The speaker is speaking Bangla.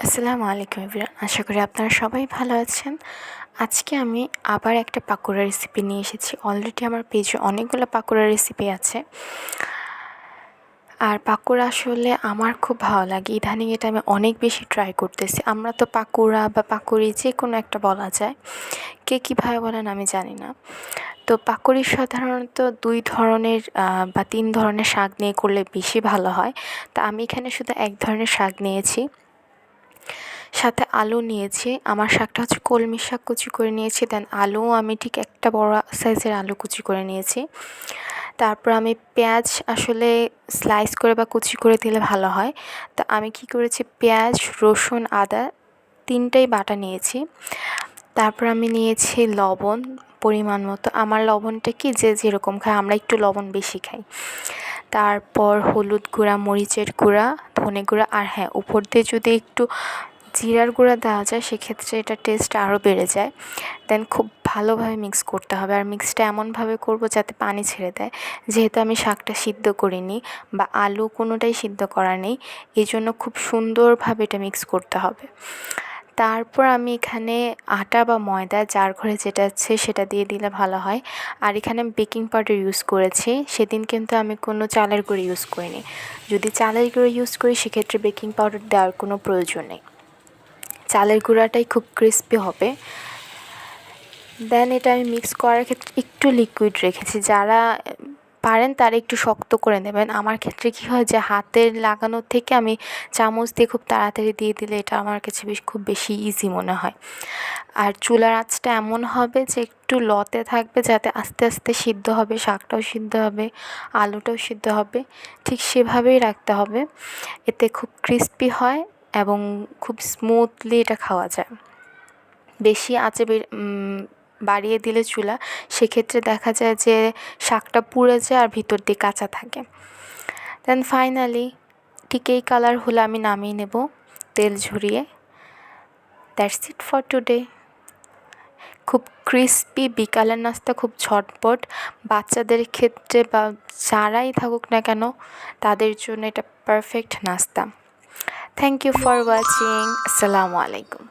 আসসালামু আলাইকুম এভরিওয়ান, আশা করি আপনারা সবাই ভালো আছেন। আজকে আমি আবার একটা পাকোড়া রেসিপি নিয়ে এসেছি। অলরেডি আমার পেজে অনেকগুলো পাকোড়া রেসিপি আছে, আর পাকোড়া আসলে আমার খুব ভালো লাগে। ইদানিং এটা আমি অনেক বেশি ট্রাই করতেছি। আমরা তো পাকোড়া বা পাকোড়ি যে কোনো একটা বলা যায়, কে কীভাবে বলেন আমি জানি না। তো পাকোড়ি সাধারণত 2 ধরনের বা 3 ধরনের শাক নিয়ে করলে বেশি ভালো হয়। তো আমি এখানে শুধু এক ধরনের শাক নিয়েছি, সাথে আলু নিয়েছি। আমার শাকটা হচ্ছে কলমি শাক, কুচি করে নিয়েছি। দেন আলুও আমি ঠিক একটা বড় সাইজের আলু কুচি করে নিয়েছি। তারপর আমি পেঁয়াজ আসলে স্লাইস করে বা কুচি করে দিলে ভালো হয়। তো আমি কি করেছি, পেঁয়াজ, রসুন, আদা 3টাই বাটা নিয়েছি। তারপর আমি নিয়েছি লবণ পরিমাণ মতো। আমার লবণটা কি যে যেরকম খায়, আমরা একটু লবণ বেশি খাই। তারপর হলুদ গুঁড়া, মরিচের গুঁড়া, ধনে গুঁড়া, আর হ্যাঁ, উপর দিয়ে যদি একটু জিরার গুঁড়া দেওয়া যায় সেক্ষেত্রে এটা টেস্ট আরও বেড়ে যায়। দেন খুব ভালোভাবে মিক্স করতে হবে, আর মিক্সটা এমনভাবে করব যাতে পানি ছেড়ে দেয়। যেহেতু আমি শাকটা সিদ্ধ করিনি বা আলু কোনোটাই সিদ্ধ করা নেই, এই জন্য খুব সুন্দরভাবে এটা মিক্স করতে হবে। তারপর আমি এখানে আটা বা ময়দা যার ঘরে যেটা আছে সেটা দিয়ে দিলে ভালো হয়। আর এখানে বেকিং পাউডার ইউজ করেছি। সেদিন কিন্তু আমি কোনো চালের গুঁড়ি ইউজ করিনি। যদি চালের গুঁড়ি ইউজ করি সেক্ষেত্রে বেকিং পাউডার দেওয়ার কোনো প্রয়োজন নেই। চালের গুঁড়াটাই খুব ক্রিস্পি হবে। দেন এটা আমি মিক্স করার ক্ষেত্রে একটু লিকুইড রেখেছি। যারা পারেন তারা একটু শক্ত করে নেবেন। আমার ক্ষেত্রে কী হয় যে হাতের লাগানোর থেকে আমি চামচ দিয়ে খুব তাড়াতাড়ি দিয়ে দিলে এটা আমার কাছে খুব বেশি ইজি মনে হয়। আর চুলার আঁচটা এমন হবে যে একটু লতে থাকবে, যাতে আস্তে আস্তে সিদ্ধ হবে, শাকটাও সিদ্ধ হবে, আলুটাও সিদ্ধ হবে, ঠিক সেভাবেই রাখতে হবে। এতে খুব ক্রিস্পি হয় এবং খুব স্মুথলি এটা খাওয়া যায়। বেশি আঁচে বাড়িয়ে দিলে চুলা, সেক্ষেত্রে দেখা যায় যে শাকটা পুড়ে যায় আর ভিতর দিয়ে কাঁচা থাকে। দেন ফাইনালি ঠিক এই কালার হলে আমি নামিয়ে নেব তেল ঝরিয়ে। That's it for today. খুব ক্রিস্পি বিকালের নাস্তা, খুব ঝটপট। বাচ্চাদের ক্ষেত্রে বা যারাই থাকুক না কেন তাদের জন্য এটা পারফেক্ট নাস্তা। Thank you for watching. আসসালামু আলাইকুম।